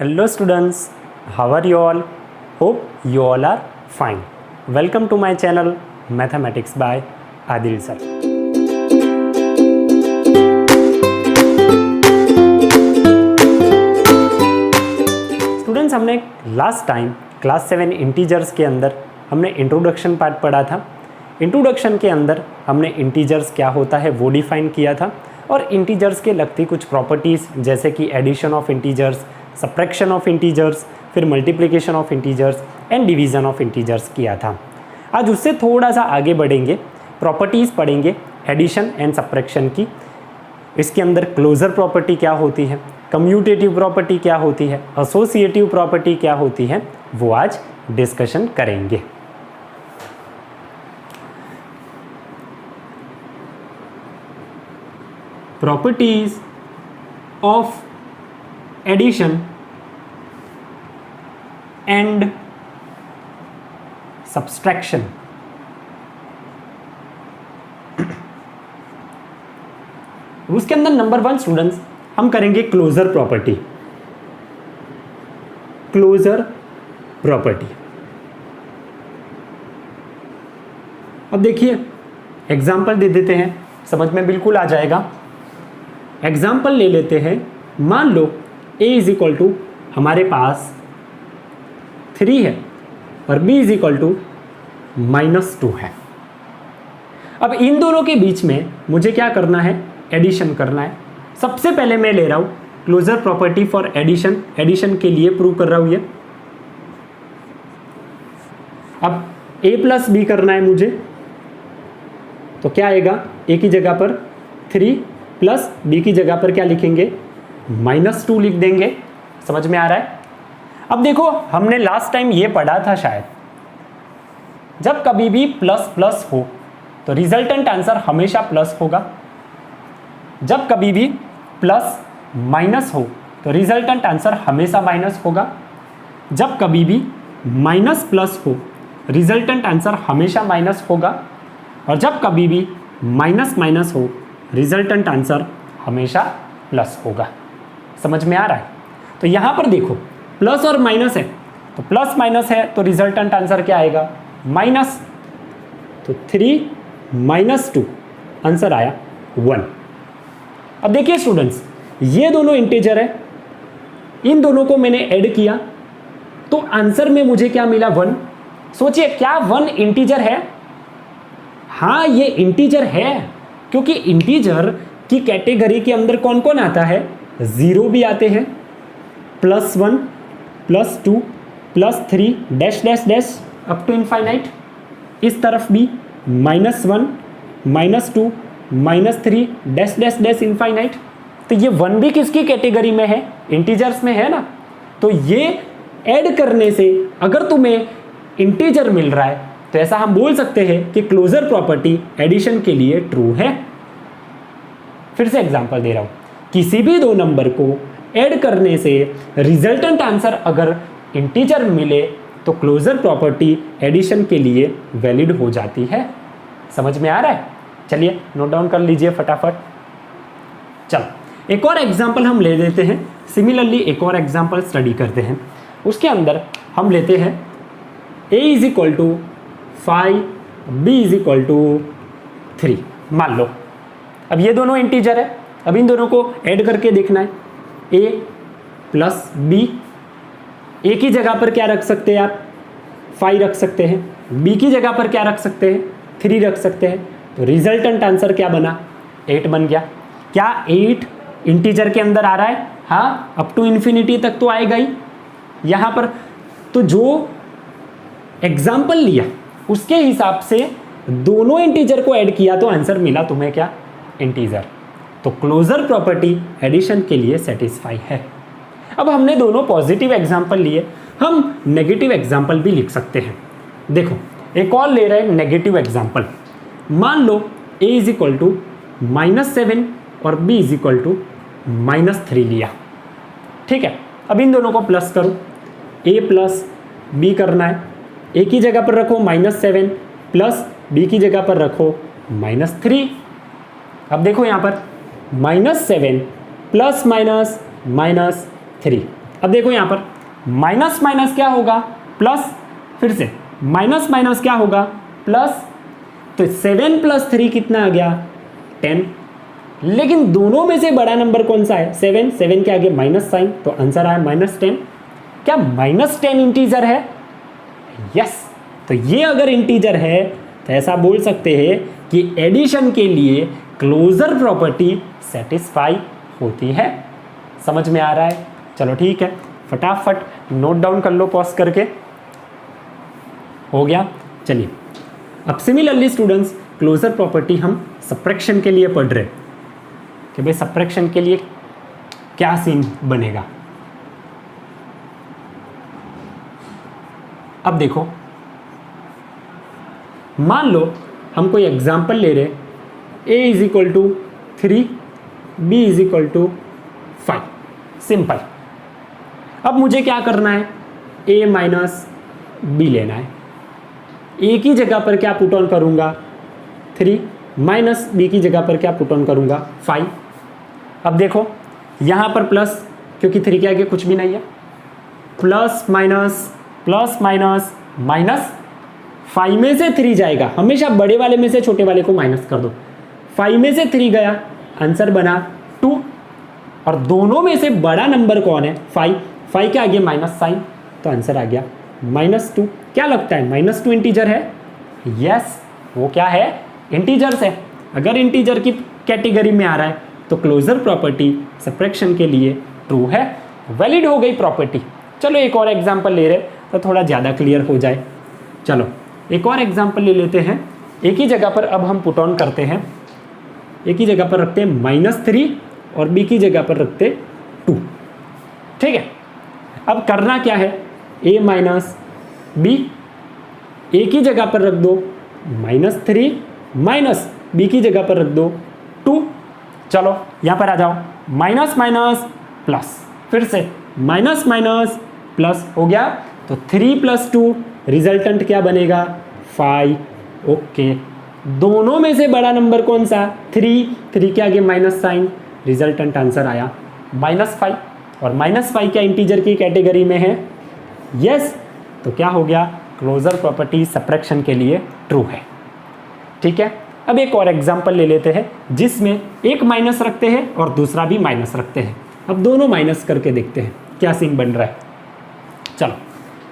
Hello students, how are you all? Hope you all are fine. Welcome to my channel Mathematics by Adil sir. Students, हमने last time class 7 integers के अंदर हमने introduction part पढ़ा था। Introduction के अंदर हमने इंटीजर्स क्या होता है वो डिफाइन किया था और इंटीजर्स के लगती कुछ प्रॉपर्टीज़ जैसे कि addition of integers, subtraction of integers, फिर multiplication of integers and division of integers किया था। आज उससे थोड़ा सा आगे बढ़ेंगे, प्रॉपर्टीज़ पढ़ेंगे एडिशन एंड सब्ट्रैक्शन की। इसके अंदर क्लोजर प्रॉपर्टी क्या होती है, कम्यूटेटिव प्रॉपर्टी क्या होती है, एसोसिएटिव प्रॉपर्टी क्या होती है, वो आज डिस्कशन करेंगे। Properties of addition and subtraction. उसके अंदर नंबर 1 स्टूडेंट्स हम करेंगे क्लोजर प्रॉपर्टी। क्लोजर प्रॉपर्टी, अब देखिए एग्जाम्पल दे देते हैं, समझ में बिल्कुल आ जाएगा। एग्जाम्पल ले लेते हैं, मान लो a इज इक्वल टू हमारे पास 3 है और b इज इक्वल टू -2 है। अब इन दोनों के बीच में मुझे क्या करना है, एडिशन करना है। सबसे पहले मैं ले रहा हूं closure property for addition, addition के लिए प्रूव कर रहा हूं ये। अब a प्लस बी करना है मुझे, तो क्या आएगा, a की जगह पर 3 प्लस b की जगह पर क्या लिखेंगे, -2 लिख देंगे। समझ में आ रहा है। अब देखो हमने लास्ट टाइम ये पढ़ा था शायद, जब कभी भी प्लस प्लस हो तो रिजल्टेंट आंसर हमेशा प्लस होगा, जब कभी भी प्लस माइनस हो तो रिजल्टेंट आंसर हमेशा माइनस होगा, जब कभी भी माइनस प्लस हो रिजल्टेंट आंसर हमेशा माइनस होगा, और जब कभी भी माइनस माइनस हो रिजल्टेंट आंसर हमेशा प्लस होगा। समझ में आ रहा है। तो यहाँ पर देखो प्लस और माइनस है, तो प्लस माइनस है तो रिजल्टेंट आंसर क्या आएगा, माइनस। तो 3 - 2 आंसर आया 1। अब देखिए स्टूडेंट्स, ये दोनों इंटीजर है, इन दोनों को मैंने ऐड किया तो आंसर में मुझे क्या मिला, 1। सोचिए क्या 1 इंटीजर है? हाँ ये इंटीजर है, क्योंकि इंटीजर की कैटेगरी के अंदर कौन कौन आता है, 0 भी आते हैं, +1 +2 +3 dash dash dash up to infinite. इस तरफ भी -1 -2 -3 डैश डैश डैश इनफाइनाइट। तो ये 1 भी किसकी कैटेगरी में है, इंटीजर्स में है ना। तो ये ऐड करने से अगर तुम्हें इंटीजर मिल रहा है तो ऐसा हम बोल सकते हैं कि क्लोजर प्रॉपर्टी एडिशन के लिए ट्रू है। फिर से एग्जांपल दे रहा हूं, किसी भी दो नंबर को ऐड करने से रिजल्टेंट आंसर अगर इंटीजर मिले तो क्लोजर प्रॉपर्टी एडिशन के लिए वैलिड हो जाती है। समझ में आ रहा है। चलिए नोट डाउन कर लीजिए फटाफट। चलो एक और एग्जांपल हम ले लेते हैं, सिमिलरली एक और एग्जांपल स्टडी करते हैं। उसके अंदर हम लेते हैं a is equal to 5 b is equal to 3 मान लो। अब ये दोनों इंटीजर है, अब इन दोनों को ऐड करके देखना है, a प्लस b। a की जगह पर क्या रख सकते हैं आप, 5 रख सकते हैं, b की जगह पर क्या रख सकते हैं, 3 रख सकते हैं। तो रिजल्टेंट आंसर क्या बना, 8 बन गया। क्या 8 इंटीजर के अंदर आ रहा है? हाँ, अप टू इन्फिनिटी तक तो आएगा ही यहाँ पर। तो जो एग्जाम्पल लिया उसके हिसाब से दोनों इंटीजर को ऐड किया तो आंसर मिला तुम्हें क्या, इंटीजर। तो क्लोजर प्रॉपर्टी एडिशन के लिए सेटिस्फाई है। अब हमने दोनों पॉजिटिव एग्जाम्पल लिए, हम नेगेटिव एग्जाम्पल भी लिख सकते हैं। देखो एक और ले रहे हैं नेगेटिव एग्जाम्पल। मान लो a इज इक्वल टू -7 और b इज इक्वल टू -3 लिया। ठीक है, अब इन दोनों को प्लस करो, a प्लस b करना है, a की जगह पर रखो -7 प्लस b की जगह पर रखो -3। अब देखो यहाँ पर -7 प्लस माइनस -3। अब देखो यहाँ पर माइनस माइनस क्या होगा प्लस, फिर से माइनस माइनस क्या होगा प्लस, तो 7 + 3 कितना आ गया 10। लेकिन दोनों में से बड़ा नंबर कौन सा है 7, 7 के आगे माइनस साइन, तो आंसर आया -10। क्या -10 इंटीजर है? यस। तो ये अगर इंटीजर है तो ऐसा बोल सकते हैं कि एडिशन के लिए क्लोजर प्रॉपर्टी सेटिस्फाई होती है। समझ में आ रहा है? चलो ठीक है, फटाफट नोट डाउन कर लो पॉज करके। हो गया। चलिए अब सिमिलरली स्टूडेंट्स क्लोजर प्रॉपर्टी हम सब्ट्रैक्शन के लिए पढ़ रहे हैं कि भाई सब्ट्रैक्शन के लिए क्या सीन बनेगा। अब देखो, मान लो हम कोई एग्जाम्पल ले रहे, a = 3, b = 5, सिंपल। अब मुझे क्या करना है, a - b लेना है। a की जगह पर क्या पुट ऑन करूंगा 3, माइनस b की जगह पर क्या पुट ऑन करूंगा 5। अब देखो यहाँ पर प्लस, क्योंकि 3 के आगे कुछ भी नहीं है, प्लस माइनस माइनस, 5 में से 3 जाएगा, हमेशा बड़े वाले में से छोटे वाले को माइनस कर दो। 5 में से 3 गया, आंसर बना 2। और दोनों में से बड़ा नंबर कौन है 5 के आगे माइनस साइन, तो आंसर आ गया -2। क्या लगता है -2 इंटीजर है? यस, वो क्या है इंटीजर्स है। अगर इंटीजर की कैटेगरी में आ रहा है तो क्लोजर प्रॉपर्टी सब्ट्रैक्शन के लिए ट्रू है, वैलिड हो गई प्रॉपर्टी। चलो एक और एग्जांपल ले रहे तो थोड़ा ज़्यादा क्लियर हो जाए। चलो एक और एग्जांपल ले लेते हैं। एक ही जगह पर अब हम पुट ऑन करते हैं, एक ही जगह पर रखते हैं -3 और b की जगह पर रखते 2। ठीक है, अब करना क्या है, a - b, a की जगह पर रख दो -3 माइनस b की जगह पर रख दो 2। चलो यहाँ पर आ जाओ, माइनस माइनस प्लस, फिर से माइनस माइनस प्लस हो गया, तो 3 + 2 रिजल्टेंट क्या बनेगा 5। ओके, दोनों में से बड़ा नंबर कौन सा 3 के आगे माइनस साइन, रिजल्टेंट आंसर आया -5। और -5 क्या इंटीजर की कैटेगरी में है? यस। तो क्या हो गया, क्लोजर प्रॉपर्टी सब्ट्रैक्शन के लिए ट्रू है। ठीक है, अब एक और एग्जांपल ले लेते हैं जिसमें एक माइनस रखते हैं और दूसरा भी माइनस रखते हैं। अब दोनों माइनस करके देखते हैं क्या सीन बन रहा है। चलो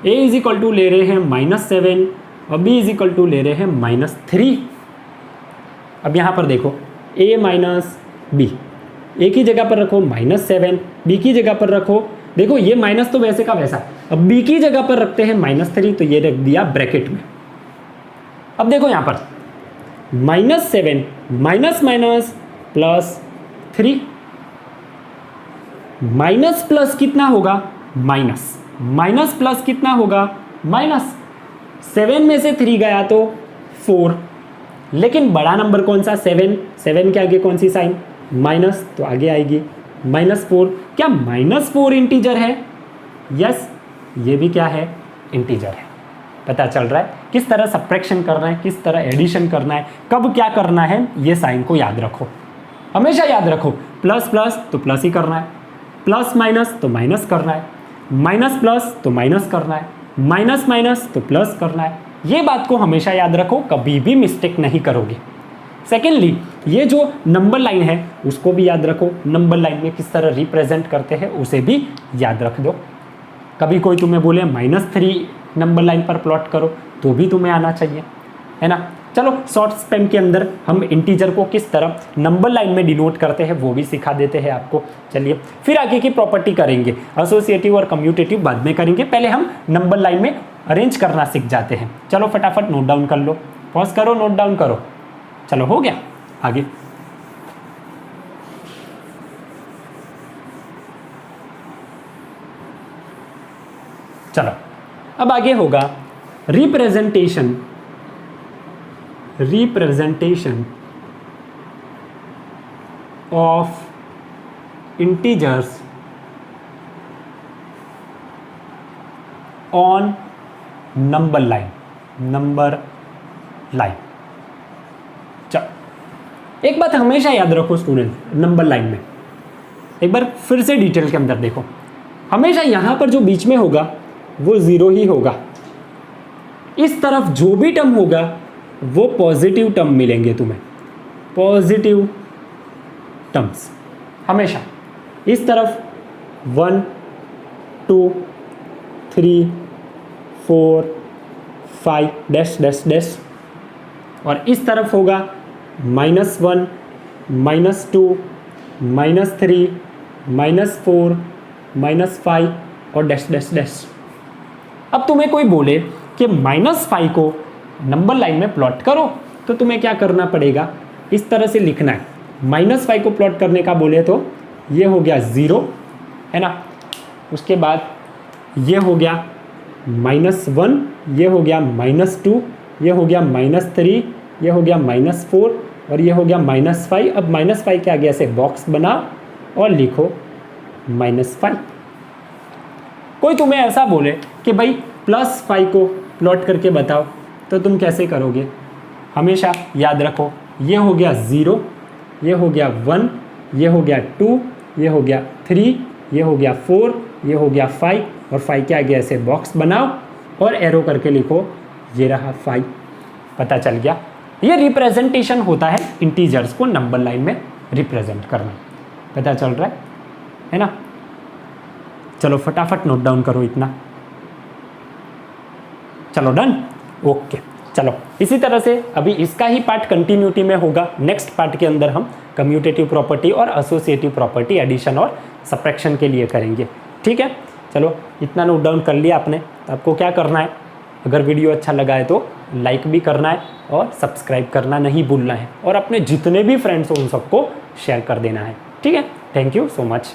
a = ले रहे हैं -7 और b = ले रहे हैं -3। अब यहाँ पर देखो a - b, a की जगह पर रखो -7, b की जगह पर रखो, देखो ये माइनस तो वैसे का वैसा, अब b की जगह पर रखते हैं -3, तो ये रख दिया ब्रैकेट में। अब देखो यहाँ पर -7 माइनस +3, माइनस प्लस कितना होगा माइनस प्लस कितना होगा माइनस। 7 में से 3 गया तो 4, लेकिन बड़ा नंबर कौन सा 7 के आगे कौन सी साइन माइनस, तो आगे आएगी -4। क्या -4 इंटीजर है? यस, ये भी क्या है इंटीजर है। पता चल रहा है किस तरह सब्ट्रैक्शन करना है, किस तरह एडिशन करना है, कब क्या करना है, ये साइन को याद रखो, हमेशा याद रखो। प्लस प्लस तो प्लस ही करना है, प्लस माइनस तो माइनस करना है, माइनस प्लस तो माइनस करना है, माइनस माइनस तो प्लस करना है। ये बात को हमेशा याद रखो, कभी भी मिस्टेक नहीं करोगे। सेकेंडली, ये जो नंबर लाइन है उसको भी याद रखो, नंबर लाइन में किस तरह रिप्रेजेंट करते हैं उसे भी याद रख दो। कभी कोई तुम्हें बोले -3 नंबर लाइन पर प्लॉट करो तो भी तुम्हें आना चाहिए, है ना। चलो शॉर्ट स्पैम के अंदर हम इंटीजर को किस तरह नंबर लाइन में डिनोट करते हैं वो भी सिखा देते हैं आपको। चलिए फिर आगे की प्रॉपर्टी करेंगे, एसोसिएटिव और कम्यूटेटिव बाद में करेंगे, पहले हम नंबर लाइन में अरेंज करना सीख जाते हैं। चलो फटाफट नोट डाउन कर लो, पॉज करो, नोट डाउन करो। चलो हो गया आगे। चलो अब आगे होगा representation of integers on number line. चलो एक बात हमेशा याद रखो स्टूडेंट, नंबर लाइन में एक बार फिर से डिटेल के अंदर देखो। हमेशा यहाँ पर जो बीच में होगा वो 0 ही होगा। इस तरफ जो भी टर्म होगा वो पॉजिटिव टर्म मिलेंगे तुम्हें, पॉजिटिव टर्म्स हमेशा। इस तरफ 1 2 3 4 5 डैश डैश डैश, और इस तरफ होगा -1 -2 -3 -4 -5 और डैश डैश डैश। अब तुम्हें कोई बोले कि -5 को नंबर लाइन में प्लॉट करो, तो तुम्हें क्या करना पड़ेगा, इस तरह से लिखना है। -5 को प्लॉट करने का बोले तो ये हो गया 0 है ना, उसके बाद ये हो गया -1, ये हो गया -2, ये हो गया -3, ये हो गया -4 और ये हो गया -5। अब -5 के आगे ऐसे बॉक्स बनाओ और लिखो -5। कोई तुम्हें ऐसा बोले कि भाई +5 को प्लॉट करके बताओ, तो तुम कैसे करोगे? हमेशा याद रखो, ये हो गया 0, ये हो गया 1, ये हो गया 2, ये हो गया 3, ये हो गया 4, ये हो गया 5 और 5 के आगे ऐसे बॉक्स बनाओ और एरो करके लिखो ये रहा 5। पता चल गया? ये रिप्रेजेंटेशन होता है इंटीजर्स को नंबर लाइन में रिप्रेजेंट करना। पता चल रहा है ना? चलो फटाफट नोट डाउन करो इतना। चलो डन, ओके। चलो इसी तरह से अभी इसका ही पार्ट कंटिन्यूटी में होगा। नेक्स्ट पार्ट के अंदर हम कम्यूटेटिव प्रॉपर्टी और एसोसिएटिव प्रॉपर्टी एडिशन और सब्ट्रैक्शन के लिए करेंगे। ठीक है, चलो इतना नोट डाउन कर लिया आपने। आपको क्या करना है, अगर वीडियो अच्छा लगा है तो लाइक भी करना है और सब्सक्राइब करना नहीं भूलना है, और अपने जितने भी फ्रेंड्स हो उन सबको शेयर कर देना है। ठीक है, थैंक यू सो मच।